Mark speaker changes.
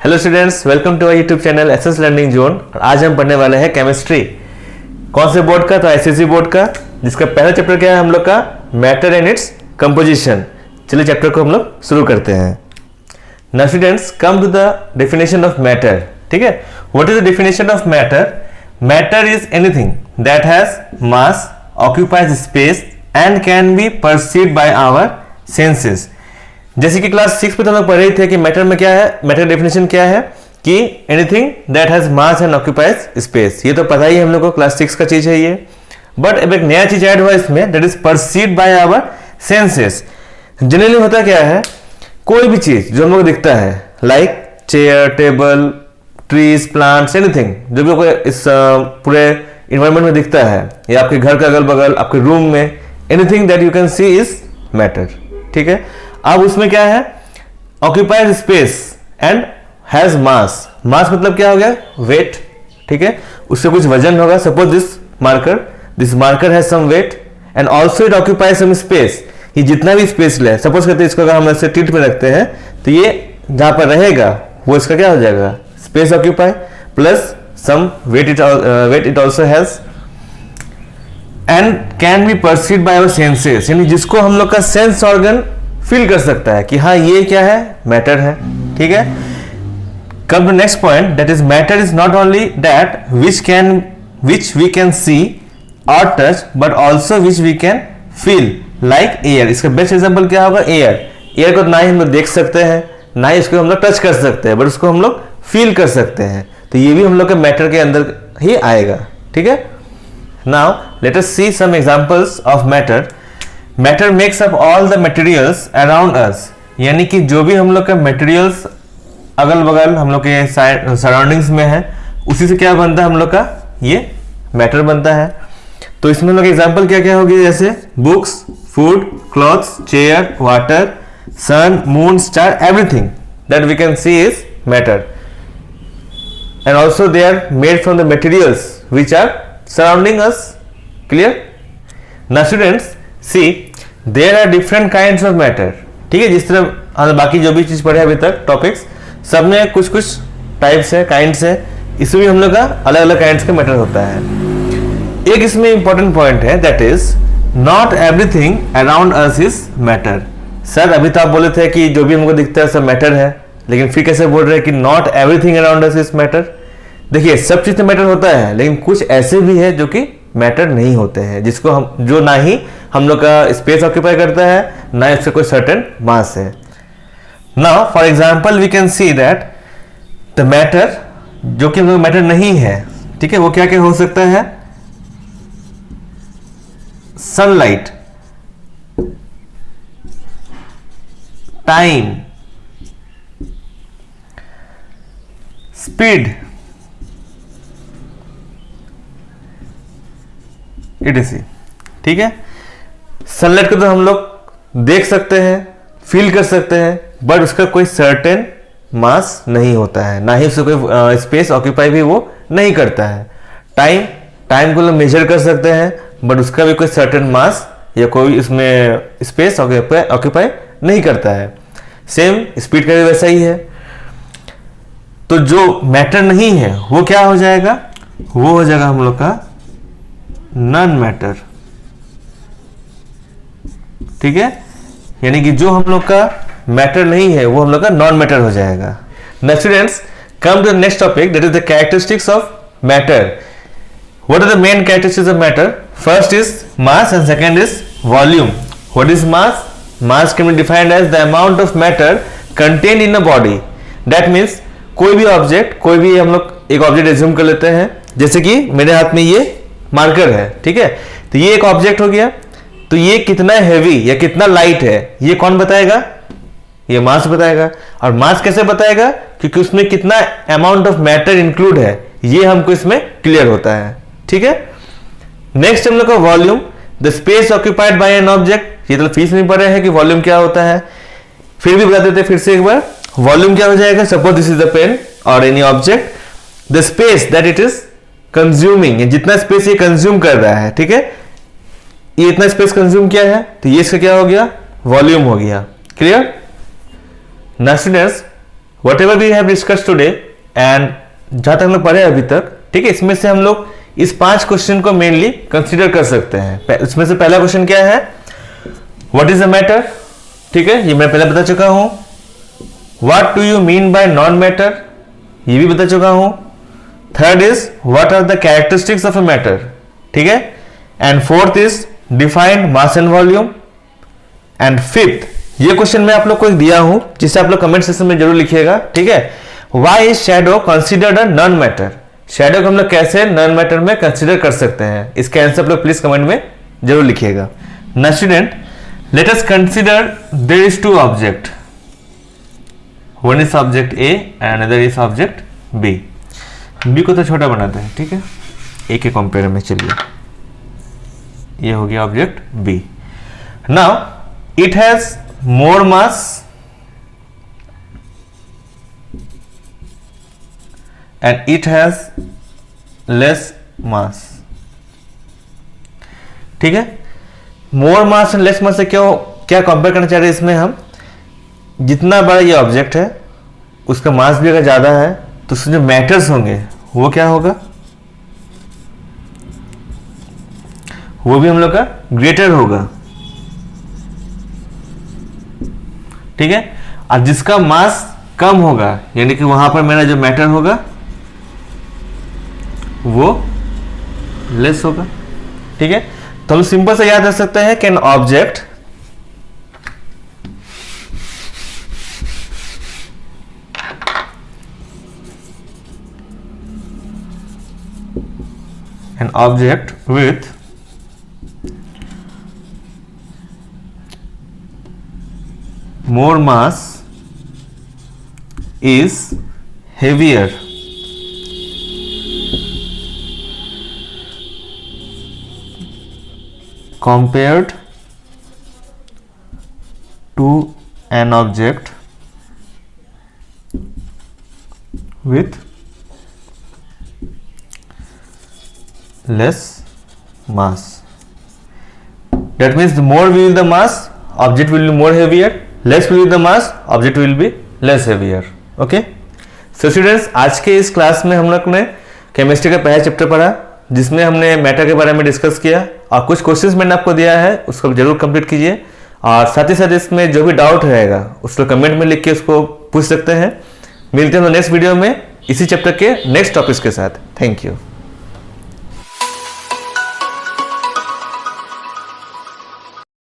Speaker 1: Hello students, welcome to our YouTube channel SS Learning Zone. और आज हम पढ़ने वाले हैं केमिस्ट्री। कौन से बोर्ड का? तो आईसीएसई बोर्ड का, जिसका पहला चैप्टर क्या है हम लोग का? Matter and its composition. चलिए चैप्टर को हम लोग शुरू करते हैं। Now students, come to the definition of matter. ठीक है, what is the definition of matter? Matter is anything that has mass, occupies space and can be perceived by our senses. जैसे कि क्लास 6 में तो हम लोग पढ़ रहे थे कि मैटर में क्या है, मैटर डेफिनेशन क्या है कि anything that has mass and occupies space. ये तो पता ही है हम लोग को, क्लास 6 का चीज है ये। बट अब एक नया चीज ऐड हुआ इसमें, that is perceived by our senses. Generally होता क्या है, कोई भी चीज जो हम लोग दिखता है, like chair, table, trees, plants, anything जो भी इस पूरे इन्वायरमेंट में दिखता है, या आपके घर का अगल बगल, आपके रूम में, anything that you can see is matter. ठीक है, अब उसमें क्या है? Occupies space and has mass. Mass मतलब क्या हो गया? वेट। ठीक है, उससे कुछ वजन होगा। Suppose this marker has some weight and also it occupies some space. ये जितना भी स्पेस ले, सपोज करते हैं इसको अगर हम ऐसे टिल्ट में रखते हैं तो ये जहां पर रहेगा वो इसका क्या हो जाएगा? Space occupy plus some weight it also has and can be perceived by our senses. यानी जिसको हम लोग का सेंस ऑर्गन फील कर सकता है कि हाँ ये क्या है? मैटर है। ठीक है, come to next point, that is matter is not only that which we can see और touch but also which we can feel, like air. इसका बेस्ट एग्जांपल क्या होगा? एयर को ना ही हम लोग देख सकते हैं, ना ही उसको हम लोग टच कर सकते हैं, बट उसको हम लोग फील कर सकते हैं। तो ये भी हम लोग के मैटर के अंदर ही आएगा। ठीक है, now let us see some examples of matter. Matter makes up all the materials around us. यानी कि जो भी हम लोग का मटेरियल्स अगल बगल हम लोग के सराउंडिंग्स में है, उसी से क्या बनता है हम लोग का? ये मैटर बनता है। तो इसमें हम लोग एग्जांपल क्या क्या होगी? जैसे books, food, clothes, chair, water, sun, moon, star, everything that we can see is matter and also they are made from the materials which are surrounding us. Clear? Now students, see there are different kinds of matter. ठीक है, जिस तरह हम बाकी जो भी चीज पढ़े अभी तक टॉपिक्स, सब में कुछ कुछ टाइप्स है, काइंड्स है। इसमें भी हम लोग का अलग अलग काइंड्स का मैटर होता है। एक इसमें इंपॉर्टेंट पॉइंट है, that is not everything around us is matter. Sir अभी तो आप बोले थे कि जो भी हमको दिखता है सब मैटर है, लेकिन फिर कैसे बोल रहे हैं कि not everything around us is matter? देखिए, सब चीज तो मैटर होता है, लेकिन कुछ ऐसे भी है जो कि मैटर नहीं होते हैं, जिसको हम जो ना ही हम लोग का स्पेस ऑक्यूपाई करता है, ना इससे कोई सर्टेन मास है। Now for example we can see that the matter जो कि हम लोग मैटर नहीं है, ठीक है, वो क्या क्या हो सकता है? Sunlight, time, speed, etc। ठीक है, सनलाइट को तो हम लोग देख सकते हैं, फील कर सकते हैं, बट उसका कोई सर्टेन मास नहीं होता है, ना ही उससे कोई स्पेस ऑक्यूपाई भी वो नहीं करता है। टाइम को लोग मेजर कर सकते हैं, बट उसका भी कोई सर्टेन मास या कोई उसमें स्पेस ऑक्यूपाई नहीं करता है। सेम स्पीड का भी वैसा ही है। तो जो मैटर नहीं है वो क्या हो जाएगा? वो हो जाएगा हम लोग का नॉन मैटर। ठीक है, यानी कि जो हम लोग का मैटर नहीं है वो हम लोग का नॉन मैटर हो जाएगा। Next students, come to the next topic, that is the characteristics of matter. What are the main characteristics of matter? First is mass and second is volume. What is mass? Mass can be defined as the amount of matter contained in a body. That means कोई भी object, कोई भी हम लोग एक object assume कर लेते हैं, जैसे कि मेरे हाथ में ये मार्कर है। ठीक है, तो ये एक ऑब्जेक्ट हो गया। तो ये कितना हैवी या कितना लाइट है, ये कौन बताएगा? ये मास बताएगा। और मास कैसे बताएगा? क्योंकि उसमें कितना अमाउंट ऑफ मैटर इंक्लूड है, ये हमको इसमें क्लियर होता है। ठीक है, नेक्स्ट हम लोग का volume, the space occupied by an object. ये तो फीस नहीं पढ़े हैं कि वॉल्यूम क्या होता है, फिर भी बता देते फिर से एक बार। वॉल्यूम क्या हो जाएगा? Suppose this is the pen और any object, the space that it is consuming, जितना स्पेस ये कंज्यूम कर रहा है। ठीक है, ये इतना स्पेस कंज्यूम किया है, तो ये इसका क्या हो गया? वॉल्यूम हो गया। Clear? Now students, whatever we have discuss today and जहां तक हम लोग पढ़े अभी तक, ठीक है, इसमें से हम लोग इस 5 क्वेश्चन को मेनली कंसीडर कर सकते हैं। इसमें से पहला क्वेश्चन क्या है, व्हाट इज अ मैटर, ठीक है, ये मैं पहले बता चुका हूं। What do you mean by non matter, ये भी बता चुका हूं। Third is what are the characteristics of a matter, ठीक है, and fourth is define mass and volume. And fifth ये क्वेश्चन मैं आप लोग को दिया हूं जिसे आप लोग कमेंट सेक्शन में जरूर लिखिएगा, ठीक है, why is shadow considered a non matter, shadow को हम लोग कैसे नॉन मैटर में कंसीडर कर सकते हैं, इसके आंसर आप लोग प्लीज कमेंट में जरूर लिखिएगा। ना student, let us consider there is 2 object, one is object A and another is object B. B को तो छोटा बनाते हैं, ठीक है, ए के कंपेयर में। चलिए, ये हो गया object B. Now it has more mass and it has less mass, ठीक है। मोर मास एंड लेस मास से क्या कंपेयर करना चाह रहे हैं इसमें हम, जितना बड़ा ये ऑब्जेक्ट है उसका मास भी अगर ज्यादा है तो उसमें जो मैटर्स होंगे वो क्या होगा, वो भी हम लोग का ग्रेटर होगा, ठीक है। और जिसका मास कम होगा यानी कि वहां पर मेरा जो मैटर होगा वो लेस होगा, ठीक है। तो हम सिंपल से याद रख सकते हैं कि an object with more mass is heavier compared to an object with less mass. That means the more will the mass, object will be more heavier, less will be the mass, object will be less heavier. Okay? So students, आज के इस class में हम लोग ने chemistry का पहला chapter पढ़ा जिसमें हमने मैटर के बारे में डिस्कस किया और कुछ क्वेश्चंस मैंने आपको दिया है उसको जरूर कंप्लीट कीजिए और साथ ही साथ इसमें जो भी डाउट रहेगा उसको कमेंट में लिख के उसको पूछ सकते हैं। मिलते हैं नेक्स्ट वीडियो में इसी चैप्टर के नेक्स्ट टॉपिक्स के साथ। Thank you.